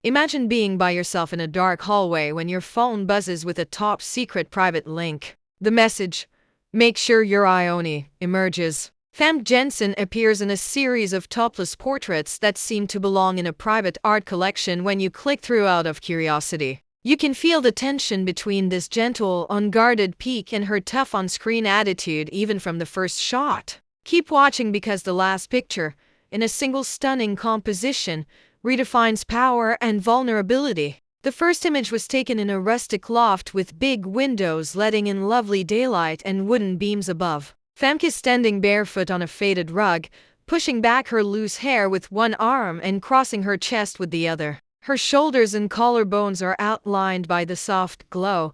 Imagine being by yourself in a dark hallway when your phone buzzes with a top-secret private link. The message, "Make sure you're AIone," emerges. Famke Janssen appears in a series of topless portraits that seem to belong in a private art collection when you click through out of curiosity. You can feel the tension between this gentle, unguarded peek and her tough on-screen attitude even from the first shot. Keep watching because the last picture, in a single stunning composition, redefines power and vulnerability. The first image was taken in a rustic loft with big windows letting in lovely daylight and wooden beams above. Famke is standing barefoot on a faded rug, pushing back her loose hair with one arm and crossing her chest with the other. Her shoulders and collarbones are outlined by the soft glow,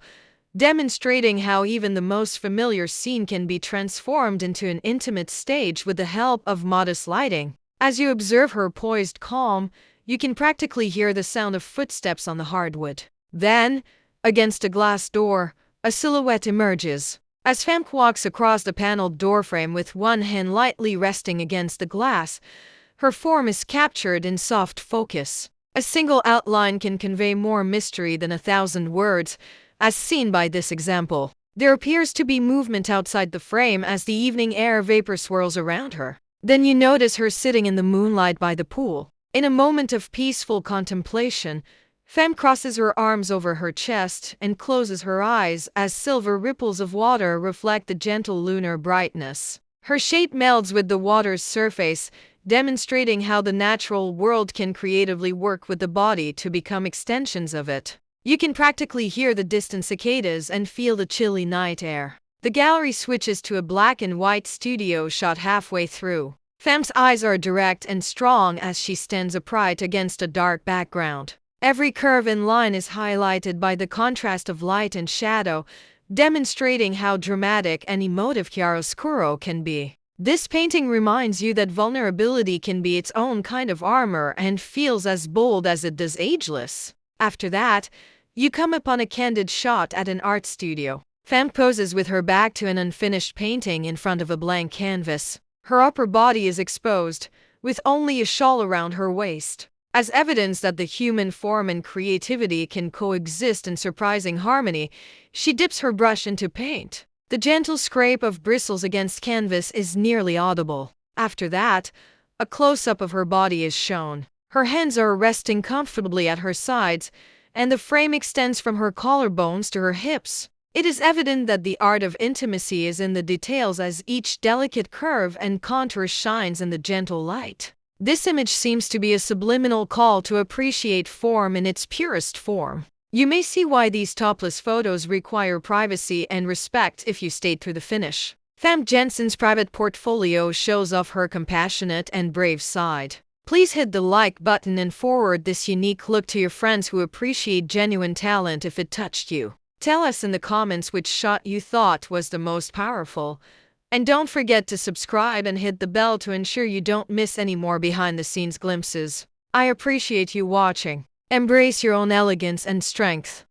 demonstrating how even the most familiar scene can be transformed into an intimate stage with the help of modest lighting. As you observe her poised calm, you can practically hear the sound of footsteps on the hardwood. Then, against a glass door, a silhouette emerges. As Famke walks across the paneled doorframe with one hand lightly resting against the glass, her form is captured in soft focus. A single outline can convey more mystery than 1,000 words, as seen by this example. There appears to be movement outside the frame as the evening air vapor swirls around her. Then you notice her sitting in the moonlight by the pool. In a moment of peaceful contemplation, Famke crosses her arms over her chest and closes her eyes as silver ripples of water reflect the gentle lunar brightness. Her shape melds with the water's surface, demonstrating how the natural world can creatively work with the body to become extensions of it. You can practically hear the distant cicadas and feel the chilly night air. The gallery switches to a black and white studio shot halfway through. Famke's eyes are direct and strong as she stands upright against a dark background. Every curve and line is highlighted by the contrast of light and shadow, demonstrating how dramatic and emotive chiaroscuro can be. This painting reminds you that vulnerability can be its own kind of armor and feels as bold as it does ageless. After that, you come upon a candid shot at an art studio. Famke poses with her back to an unfinished painting in front of a blank canvas. Her upper body is exposed, with only a shawl around her waist. As evidence that the human form and creativity can coexist in surprising harmony, she dips her brush into paint. The gentle scrape of bristles against canvas is nearly audible. After that, a close-up of her body is shown. Her hands are resting comfortably at her sides, and the frame extends from her collarbones to her hips. It is evident that the art of intimacy is in the details as each delicate curve and contour shines in the gentle light. This image seems to be a subliminal call to appreciate form in its purest form. You may see why these topless photos require privacy and respect if you stayed through the finish. Famke Janssen's private portfolio shows off her compassionate and brave side. Please hit the like button and forward this unique look to your friends who appreciate genuine talent if it touched you. Tell us in the comments which shot you thought was the most powerful. And don't forget to subscribe and hit the bell to ensure you don't miss any more behind-the-scenes glimpses. I appreciate you watching. Embrace your own elegance and strength.